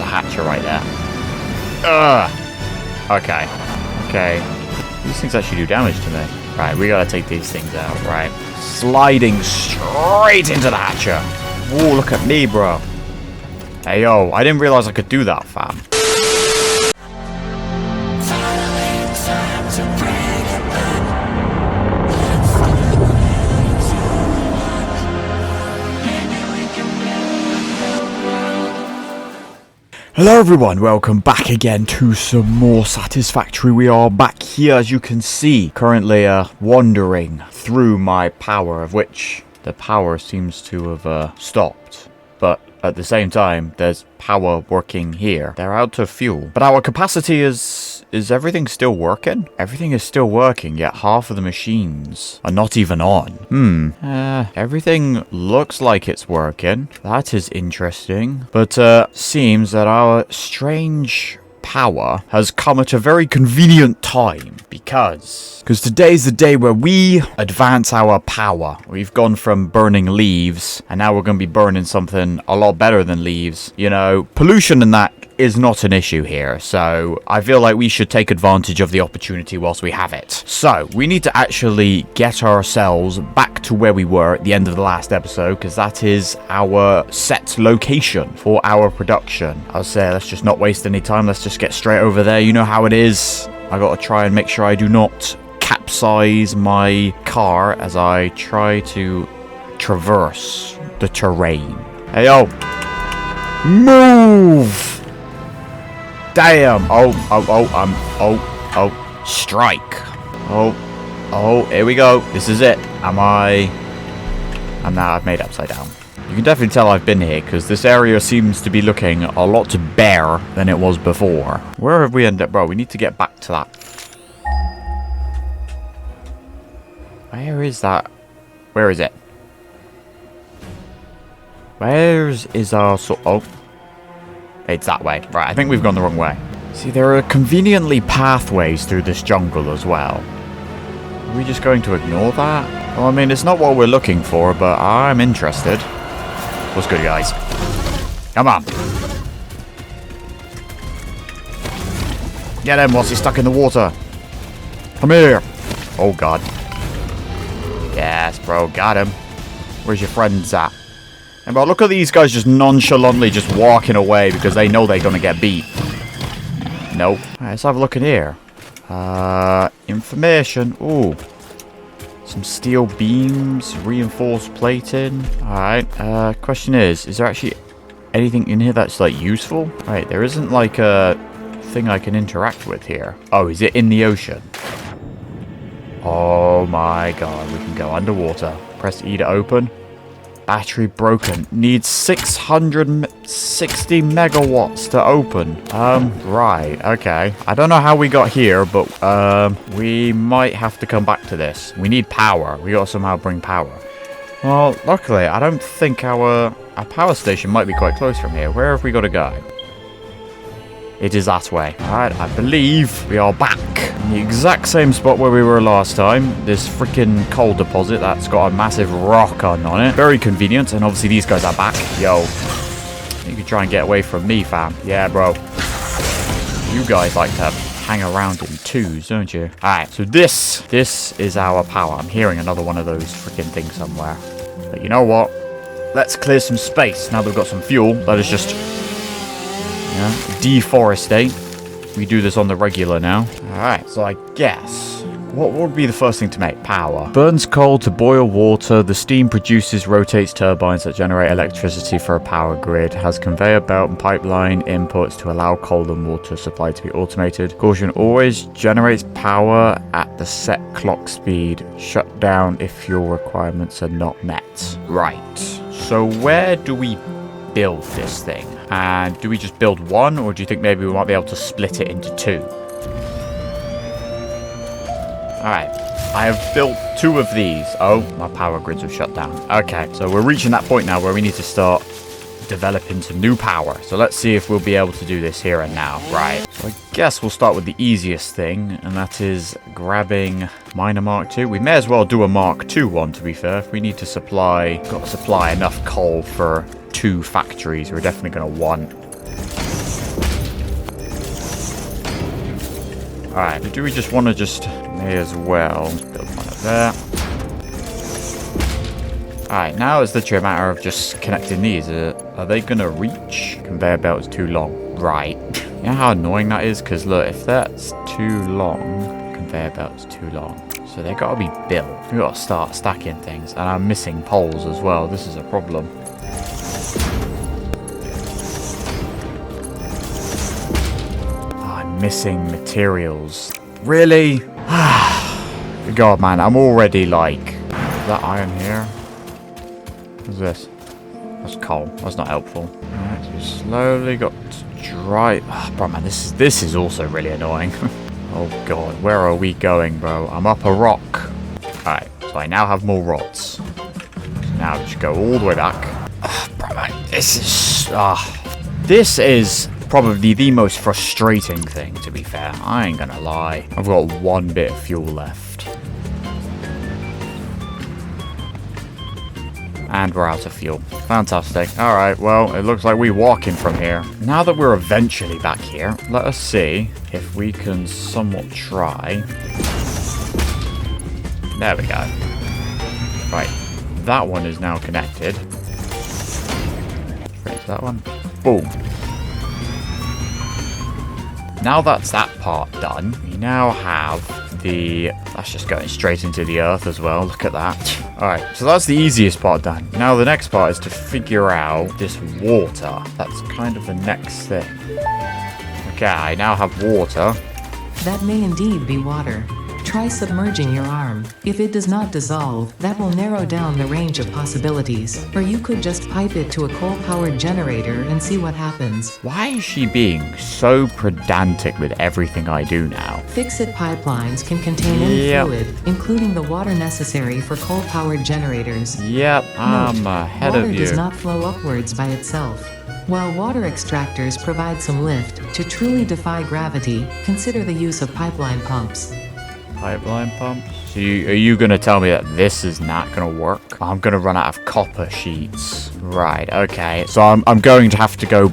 a hatcher right there. Ugh. Okay. Okay. These things actually do damage to me. Right, we gotta take these things out. Right. Sliding straight into the hatcher. Whoa, look at me, bro. Hey, yo. I didn't realize I could do that, fam. Hello everyone, welcome back again to some more Satisfactory. We are back here, as you can see, currently wandering through my power, of which the power seems to have stopped. But at the same time, there's power working here. They're out of fuel. But our capacity is everything still working? Everything is still working, yet half of the machines are not even on. Everything looks like it's working. That is interesting. But seems that our strange power has come at a very convenient time because today's the day where we advance our power. We've gone from burning leaves and now we're going to be burning something a lot better than leaves. You know, pollution and that is not an issue here, so I feel like we should take advantage of the opportunity whilst we have it. So we need to actually get ourselves back to where we were at the end of the last episode, because that is our set location for our production. I'll say let's just not waste any time. Let's just get straight over there. You know how it is. I gotta try and make sure I do not capsize my car as I try to traverse the terrain. Hey yo, move! Damn! Strike! Here we go. This is it. I've made upside down. You can definitely tell I've been here, because this area seems to be looking a lot bare than it was before. Where have we ended up? Bro, we need to get back to that. Where is that? Where is it? Is our... It's that way. Right, I think we've gone the wrong way. See, there are conveniently pathways through this jungle as well. Are we just going to ignore that? Well, I mean, it's not what we're looking for, but I'm interested. What's good, guys? Come on. Get him whilst he's stuck in the water. Come here. Oh, God. Yes, bro. Got him. Where's your friends at? And bro, look at these guys just nonchalantly just walking away because they know they're going to get beat. Nope. Alright, let's have a look in here. Information. Ooh. Some steel beams, reinforced plating. Alright, question is there actually anything in here that's, like, useful? Right, there isn't, like, a thing I can interact with here. Oh, is it in the ocean? Oh my god, we can go underwater. Press E to open. Battery broken. Needs 660 megawatts to open. Right. Okay. I don't know how we got here, but, we might have to come back to this. We need power. We gotta somehow bring power. Well, luckily, I don't think our power station might be quite close from here. Where have we got to go? It is that way. Alright, I believe we are back in the exact same spot where we were last time. This freaking coal deposit that's got a massive rock on it. Very convenient, and obviously these guys are back. Yo, you can try and get away from me, fam. Yeah, bro. You guys like to hang around in twos, don't you? Alright, so this is our power. I'm hearing another one of those freaking things somewhere. But you know what? Let's clear some space. Now that we've got some fuel, let us just... deforestate. We do this on the regular now. Alright, so I guess what would be the first thing to make? Power. Burns coal to boil water. The steam produces, rotates turbines that generate electricity for a power grid. Has conveyor belt and pipeline inputs to allow coal and water supply to be automated. Caution, always generates power at the set clock speed. Shut down if fuel requirements are not met. Right. So where do we build this thing? And do we just build one, or do you think maybe we might be able to split it into two? Alright, I have built two of these. Oh, my power grids have shut down. Okay, so we're reaching that point now where we need to start developing some new power. So let's see if we'll be able to do this here and now. Right, so I guess we'll start with the easiest thing, and that is grabbing Miner Mark II. We may as well do a Mark II one, to be fair. If we need to got to supply enough coal for 2 factories, we're definitely going to want Alright, do we just want to just... May as well build one up there. Alright, now it's literally a matter of just connecting these. Are they going to reach? Conveyor belt is too long. Right. You know how annoying that is? Because look, if that's too long, conveyor belt is too long. So they got to be built. We got to start stacking things. And I'm missing poles as well. This is a problem. Missing materials. Really? God, man, I'm already like... Is that iron here? What's this? That's coal. That's not helpful. Alright, so we slowly got to dry... Oh, bro, man, this is also really annoying. Oh, God, where are we going, bro? I'm up a rock. Alright, so I now have more rods. So now we just go all the way back. Bro, man, this is... this is... probably the most frustrating thing, to be fair. I ain't gonna lie. I've got one bit of fuel left. And we're out of fuel. Fantastic. Alright, well, it looks like we're walking from here. Now that we're eventually back here, let us see if we can somewhat try. There we go. Right. That one is now connected. Straight to that one. Boom. Now that's that part done, we now have the... That's just going straight into the earth as well. Look at that. Alright, so that's the easiest part done. Now the next part is to figure out this water. That's kind of the next thing. Okay, I now have water. That may indeed be water. Try submerging your arm. If it does not dissolve, that will narrow down the range of possibilities. Or you could just pipe it to a coal-powered generator and see what happens. Why is she being so pedantic with everything I do now? Fix-it pipelines can contain any fluid, including the water necessary for coal-powered generators. Yep, I'm ahead of you. Water does not flow upwards by itself. While water extractors provide some lift, to truly defy gravity, consider the use of pipeline pumps. Pipeline pumps? So are you going to tell me that this is not going to work? I'm going to run out of copper sheets. Right, okay. So I'm going to have to go...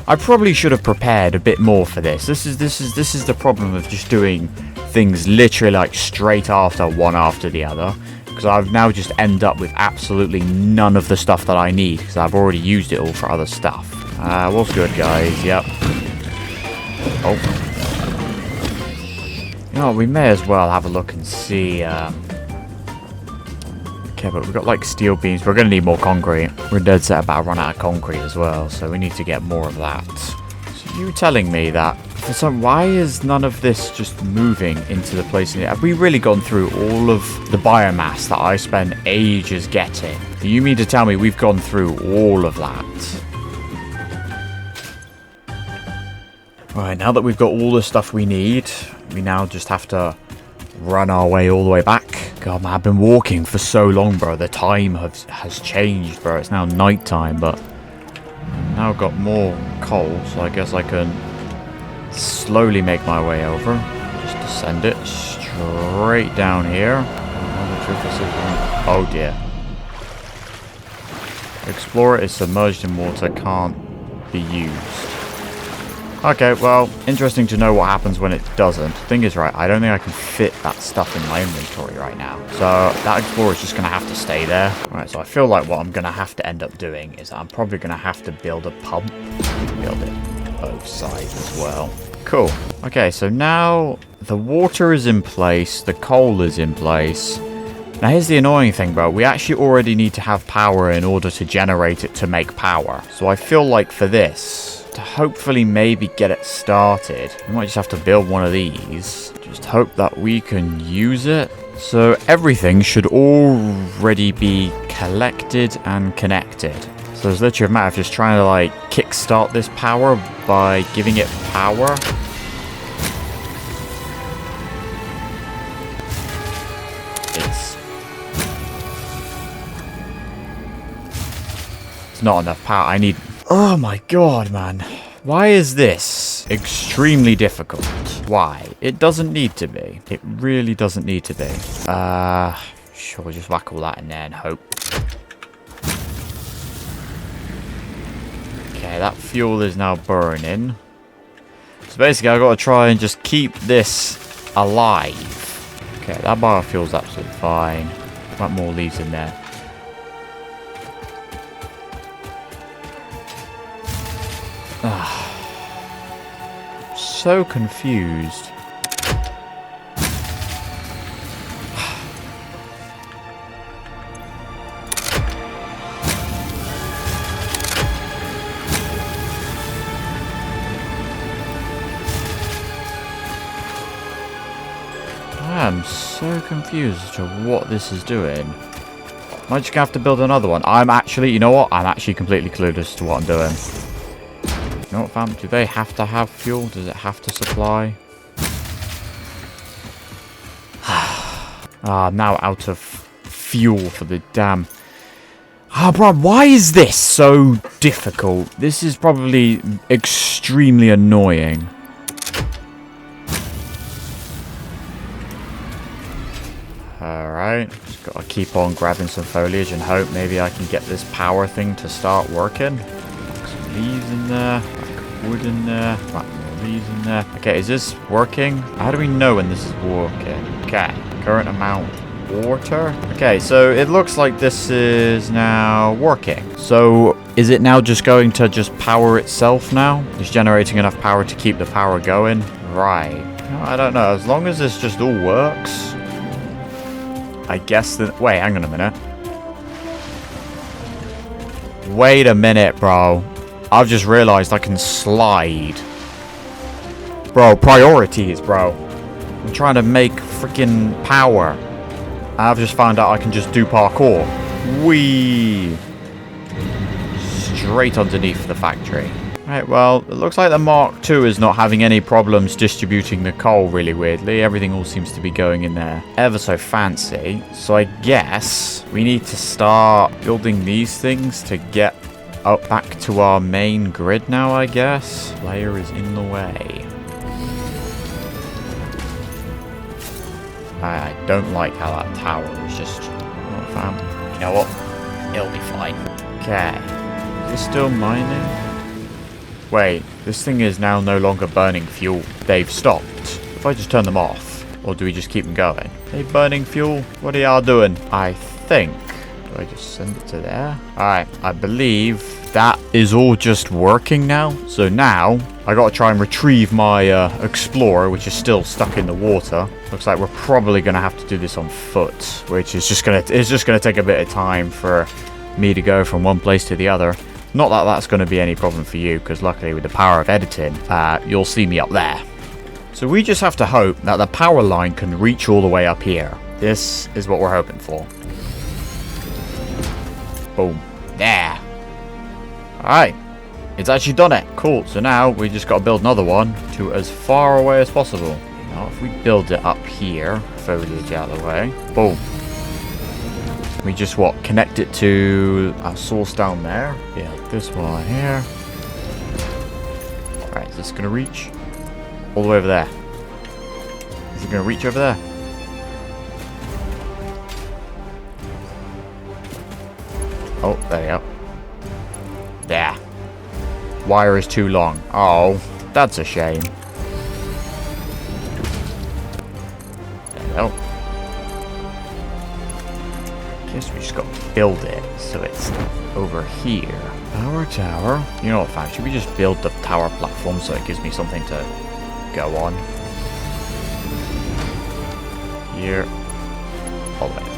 I probably should have prepared a bit more for this. This is the problem of just doing things literally like straight after one after the other. Because I've now just end up with absolutely none of the stuff that I need. Because I've already used it all for other stuff. What's good, guys? Yep. Oh. Oh, we may as well have a look and see. Okay, but we've got like steel beams. We're going to need more concrete. We're dead set about to run out of concrete as well, so we need to get more of that. So you telling me that for some, why is none of this just moving into the place? Have we really gone through all of the biomass that I spent ages getting? You mean to tell me we've gone through all of that? Alright, now that we've got all the stuff we need, we now just have to run our way all the way back. God, man, I've been walking for so long, bro. The time has changed, bro. It's now night time, but I've now got more coal, so I guess I can slowly make my way over. Just descend it straight down here. Oh, dear. Explorer is submerged in water, can't be used. Okay, well, interesting to know what happens when it doesn't. Thing is, right, I don't think I can fit that stuff in my inventory right now. So that Explorer is just going to have to stay there. Right, so I feel like what I'm going to have to end up doing is I'm probably going to have to build a pump. Build it both sides as well. Cool. Okay, so now the water is in place. The coal is in place. Now here's the annoying thing, bro. We actually already need to have power in order to generate it to make power. So I feel like for this... to hopefully maybe get it started, we might just have to build one of these. Just hope that we can use it. So everything should already be collected and connected. So it's literally a matter of just trying to like kickstart this power by giving it power. It's not enough power. I need... Oh my god, man. Why is this extremely difficult? Why? It doesn't need to be. It really doesn't need to be. Sure, we'll just whack all that in there and hope. Okay, that fuel is now burning. So basically, I've got to try and just keep this alive. Okay, that biofuel's absolutely fine. Want more leaves in there. So confused. I am so confused as to what this is doing. Am I just gonna have to build another one? I'm actually, you know what? I'm actually completely clueless as to what I'm doing. You know what, fam? Do they have to have fuel? Does it have to supply? I'm now out of fuel for the damn... bro, why is this so difficult? This is probably extremely annoying. Alright, just gotta keep on grabbing some foliage and hope maybe I can get this power thing to start working. Some leaves in there, wood in there, more leaves in there. Okay, is this working? How do we know when this is working? Okay, current amount water. Okay, so it looks like this is now working. So is it now just going to just power itself now? It's generating enough power to keep the power going? Right. I don't know. As long as this just all works, I guess that... Wait, hang on a minute. Wait a minute, bro. I've just realized I can slide. Bro, priorities, bro. I'm trying to make freaking power. I've just found out I can just do parkour. Whee! Straight underneath the factory. Right, well, it looks like the Mark II is not having any problems distributing the coal really weirdly. Everything all seems to be going in there ever so fancy. So I guess we need to start building these things to get up back to our main grid now, I guess. Layer is in the way. I don't like how that tower is just... Oh, fam. You know what? It'll be fine. Okay. Is it still mining? Wait, this thing is now no longer burning fuel. They've stopped. If I just turn them off, or do we just keep them going? Are they burning fuel? What are y'all doing? I think... Do I just send it to there? Alright, I believe that is all just working now. So now, I gotta try and retrieve my Explorer, which is still stuck in the water. Looks like we're probably gonna have to do this on foot, which is just gonna take a bit of time for me to go from one place to the other. Not that that's going to be any problem for you, because luckily with the power of editing, you'll see me up there. So we just have to hope that the power line can reach all the way up here. This is what we're hoping for. Boom. There. Alright. It's actually done it. Cool. So now we just got to build another one to as far away as possible. Now if we build it up here, foliage out of the way. Boom. We just, what, connect it to our source down there. Yeah, this one here. Alright, is this going to reach? All the way over there. Is it going to reach over there? Oh, there you go. There. Wire is too long. Oh, that's a shame. There we go. Guess we just got to build it so it's over here. Power tower. You know what, fam? Should we just build the tower platform so it gives me something to go on? Here. All the way there.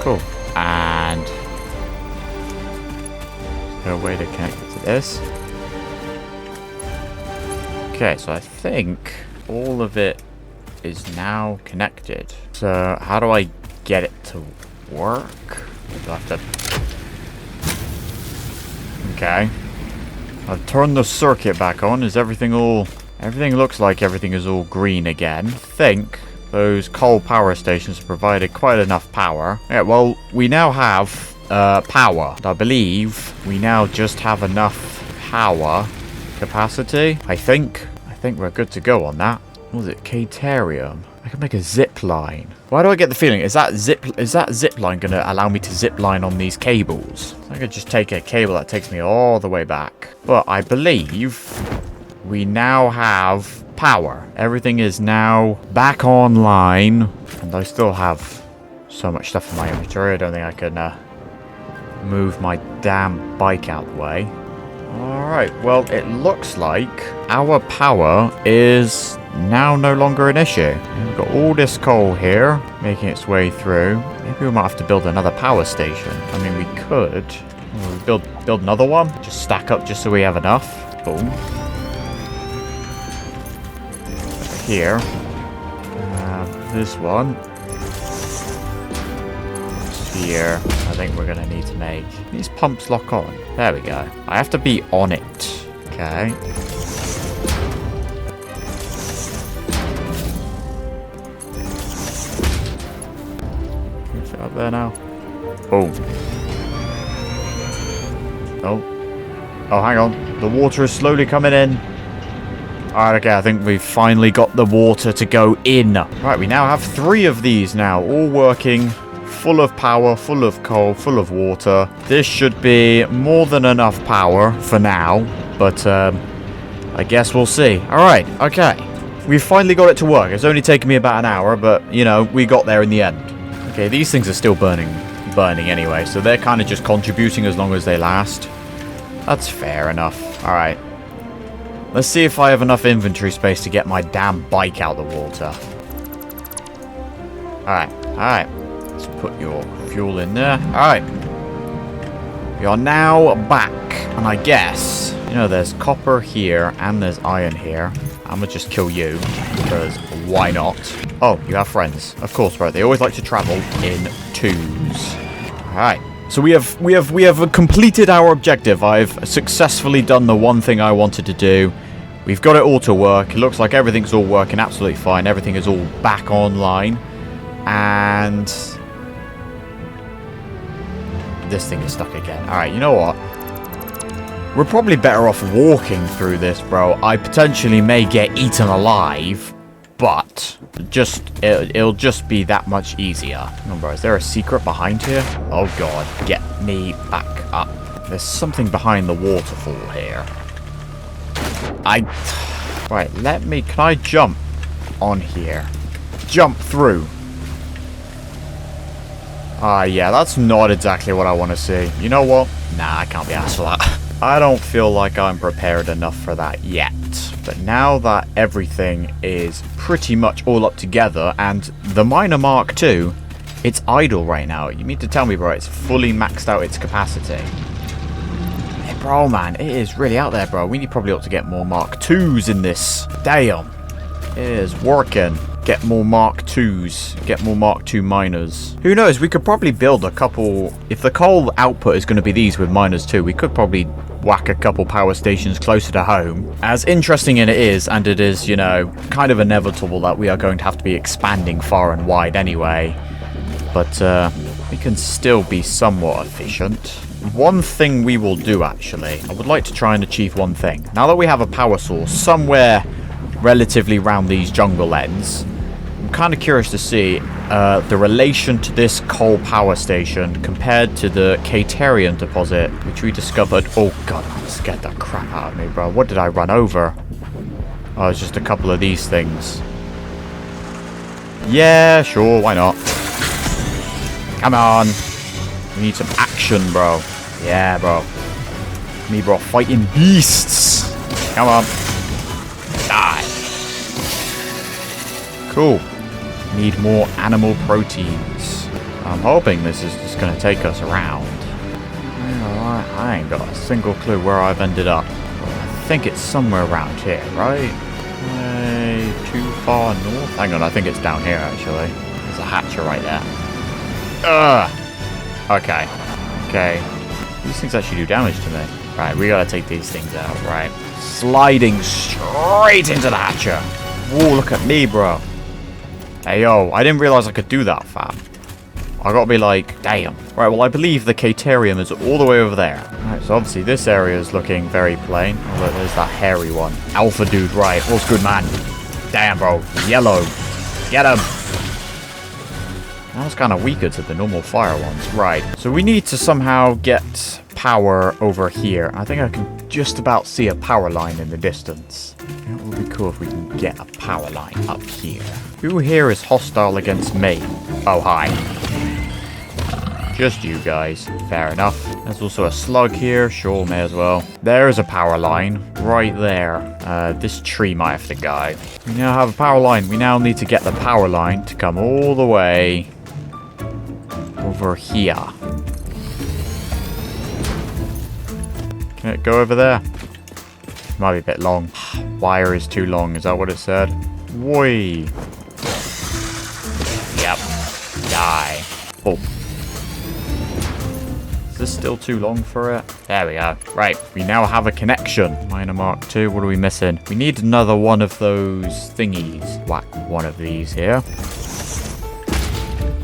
Cool. And is there a way to connect it to this? Okay, so I think all of it is now connected. So how do I get it to work? Do I have to... Okay. I've turned the circuit back on. Is everything all... Everything looks like everything is all green again. I think those coal power stations provided quite enough power. Yeah, well, we now have power. I believe we now just have enough power capacity. I think we're good to go on that. What was it? Catarium. I can make a zip line. Why do I get the feeling? Is that zip line going to allow me to zip line on these cables? I could just take a cable that takes me all the way back. But I believe we now have power. Everything is now back online. And I still have so much stuff in my inventory. I don't think I can move my damn bike out the way. Alright, well, it looks like our power is now no longer an issue. We've got all this coal here, making its way through. Maybe we might have to build another power station. I mean, we could build another one. Just stack up just so we have enough. Boom. Here. This one. Here. I think we're going to need to make these pumps lock on. There we go. I have to be on it. Okay. Up there now. Boom. Oh, hang on. The water is slowly coming in. Alright, okay, I think we've finally got the water to go in. Right, we now have 3 of these now, all working, full of power, full of coal, full of water. This should be more than enough power for now, but I guess we'll see. Alright, okay. We've finally got it to work. It's only taken me about an hour, but, you know, we got there in the end. Okay, these things are still burning anyway, so they're kind of just contributing as long as they last. That's fair enough. Alright. Let's see if I have enough inventory space to get my damn bike out the water. Alright, alright. Let's put your fuel in there. Alright. We are now back. And I guess, you know, there's copper here and there's iron here. I'm gonna just kill you, because why not? Oh, you have friends. Of course, right. They always like to travel in 2s. Alright. So we have completed our objective. I've successfully done the one thing I wanted to do. We've got it all to work. It looks like everything's all working absolutely fine. Everything is all back online. And this thing is stuck again. Alright, you know what? We're probably better off walking through this, bro. I potentially may get eaten alive, but it'll just be that much easier. Oh, bro, is there a secret behind here? Oh god, get me back up. There's something behind the waterfall here. Right, can I jump on here? Jump through. Yeah, that's not exactly what I want to see. You know what? Nah, I can't be asked for that. I don't feel like I'm prepared enough for that yet. But now that everything is pretty much all up together, and the Miner Mark II, it's idle right now. You mean to tell me, bro, it's fully maxed out its capacity? Hey, bro, man, it is really out there, bro. We probably ought to get more Mark IIs in this. Damn. It is working. Get more Mark IIs. Get more Mark II miners. Who knows? We could probably build a couple. If the coal output is going to be these with miners too, we could probably whack a couple power stations closer to home. As interesting as it is, and it is, you know, kind of inevitable that we are going to have to be expanding far and wide anyway. But we can still be somewhat efficient. One thing we will do, actually, I would like to try and achieve one thing. Now that we have a power source somewhere relatively around these jungle ends, I'm kind of curious to see the relation to this coal power station compared to the Caterium deposit, which we discovered. Oh god, that scared the crap out of me, bro. What did I run over? Oh, it's just a couple of these things. Yeah, sure, why not? Come on. We need some action, bro. Yeah, bro. Me, bro, fighting beasts. Come on. Die. Cool. Need more animal proteins. I'm hoping this is just going to take us around. I ain't got a single clue where I've ended up. I think it's somewhere around here, right? Way too far north? Hang on, I think it's down here, actually. There's a hatcher right there. Okay. Okay. These things actually do damage to me. Right, we gotta take these things out, right? Sliding straight into the hatcher. Whoa, look at me, bro. Hey, yo, I didn't realize I could do that, fam. I gotta be like, damn. Right, well, I believe the Caterium is all the way over there. Right, so obviously this area is looking very plain. Oh, look, there's that hairy one. Alpha dude, right. What's good, man? Damn, bro. Yellow. Get him! That was kind of weaker to the normal fire ones. Right. So we need to somehow get power over here. I think I can just about see a power line in the distance. It would be cool if we can get a power line up here. Who here is hostile against me? Oh, hi. Just you guys. Fair enough. There's also a slug here. Sure, may as well. There's a power line right there. This tree might have to go. We now have a power line. We now need to get the power line to come all the way over here. Can it go over there? Might be a bit long. Wire is too long. Is that what it said? Whee! Yep. Die. Oh. Is this still too long for it? There we go. Right. We now have a connection. Minor Mark 2. What are we missing? We need another one of those thingies. Whack one of these here.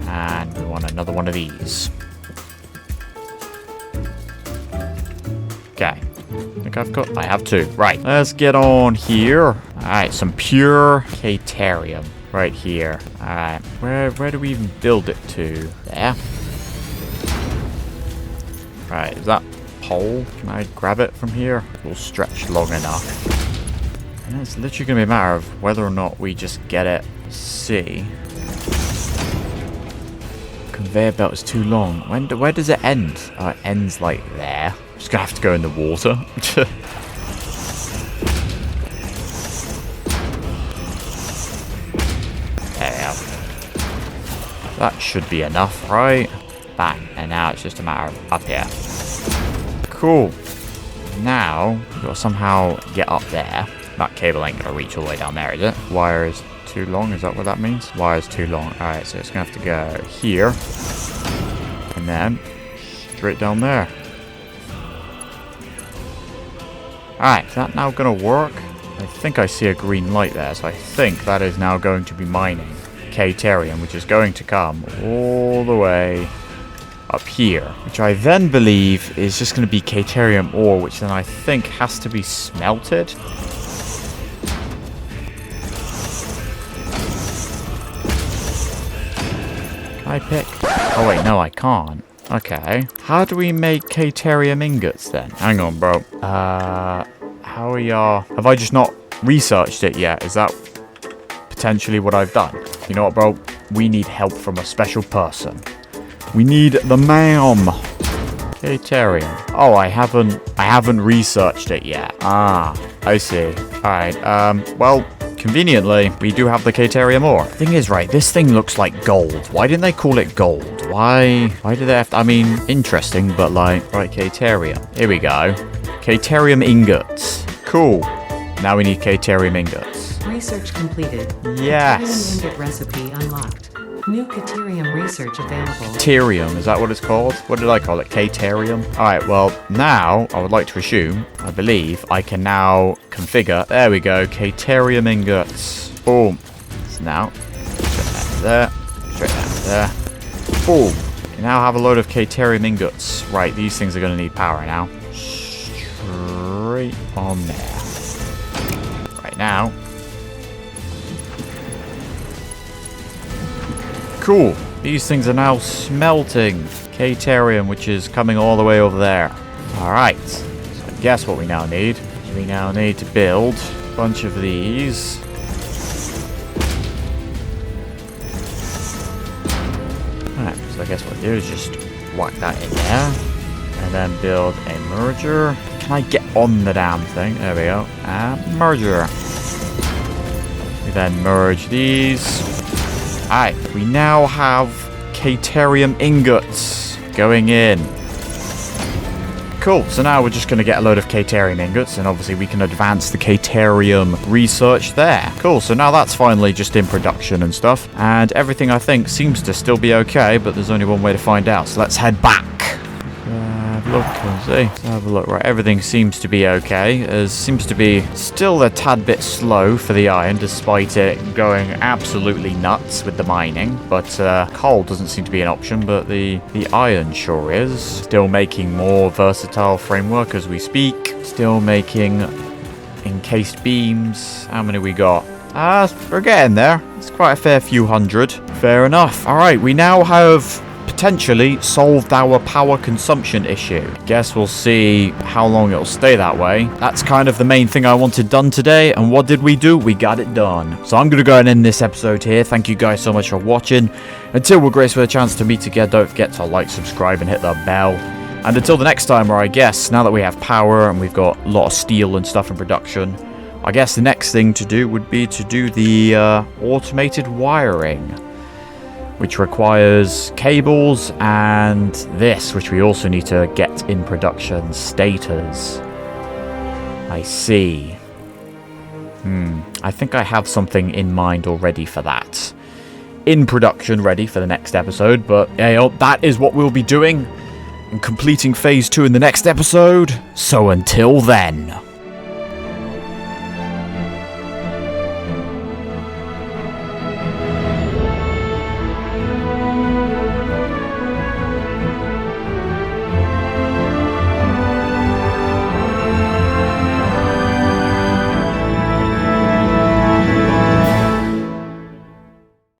And we want another one of these. Okay. I have two. Right. Let's get on here. Alright, some pure Caterium. Right here. Alright. Where do we even build it to? There. Right, is that pole? Can I grab it from here? We'll stretch long enough. And it's literally going to be a matter of whether or not we just get it. See. Conveyor belt is too long. Where does it end? Oh, it ends like there. Just gonna have to go in the water. There we go. That should be enough, right? Bang. And now it's just a matter of up here. Cool. Now, we've got to somehow get up there. That cable ain't gonna reach all the way down there, is it? Wire is too long, is that what that means? Wire is too long. Alright, so it's gonna have to go here. And then straight down there. Alright, is that now gonna work? I think I see a green light there, so I think that is now going to be mining Caterium, which is going to come all the way up here, which I then believe is just going to be Caterium ore, which then I think has to be smelted. Can I pick? Oh wait, no I can't. Okay. How do we make Caterium ingots then? Hang on, bro. How are y'all? Have I just not researched it yet? Is that potentially what I've done? You know what, bro? We need help from a special person. We need the ma'am. Caterium. Oh, I haven't researched it yet. Ah, I see. Alright, well, conveniently, we do have the Caterium ore. Thing is, right, this thing looks like gold. Why didn't they call it gold? Why did they have to, I mean, interesting, but like, right, Caterium. Here we go. Caterium ingots. Cool. Now we need Caterium ingots. Research completed. Yes. Caterium ingot recipe unlocked. New Caterium research available. Caterium, is that what it's called? What did I call it? Caterium? Alright, well, now, I would like to assume, I believe, I can now configure, there we go, Caterium ingots. Boom. So now, straight down to there, straight down to there. Boom. We now have a load of Caterium ingots. Right, these things are going to need power now. Straight on there. Right now. Cool. These things are now smelting Caterium, which is coming all the way over there. Alright. So I guess what we now need is we now need to build a bunch of these. Alright, so I guess what we do is just whack that in there. And then build a merger. Can I get on the damn thing? There we go. And merger. We then merge these. Alright, we now have Caterium ingots going in. Cool, so now we're just going to get a load of Caterium ingots, and obviously we can advance the Caterium research there. Cool, so now that's finally just in production and stuff, and everything I think seems to still be okay, but there's only one way to find out, so let's head back. Let's have a look. Right, everything seems to be okay. It seems to be still a tad bit slow for the iron, despite it going absolutely nuts with the mining. But coal doesn't seem to be an option, but the iron sure is. Still making more versatile framework as we speak. Still making encased beams. How many we got? We're getting there. It's quite a fair few hundred. Fair enough. Alright, we now have potentially solved our power consumption issue. Guess we'll see how long it'll stay that way. That's kind of the main thing I wanted done today, and what did we do? We got it done. So I'm gonna go and end this episode here. Thank you guys so much for watching. Until we're graced with a chance to meet again, don't forget to like, subscribe, and hit the bell. And until the next time, or I guess now that we have power and we've got a lot of steel and stuff in production, I guess the next thing to do would be to do the automated wiring, which requires cables and this, which we also need to get in production. Stators. I see. I think I have something in mind already for that. In production, ready for the next episode, but yeah, that is what we'll be doing and completing phase 2 in the next episode. So until then.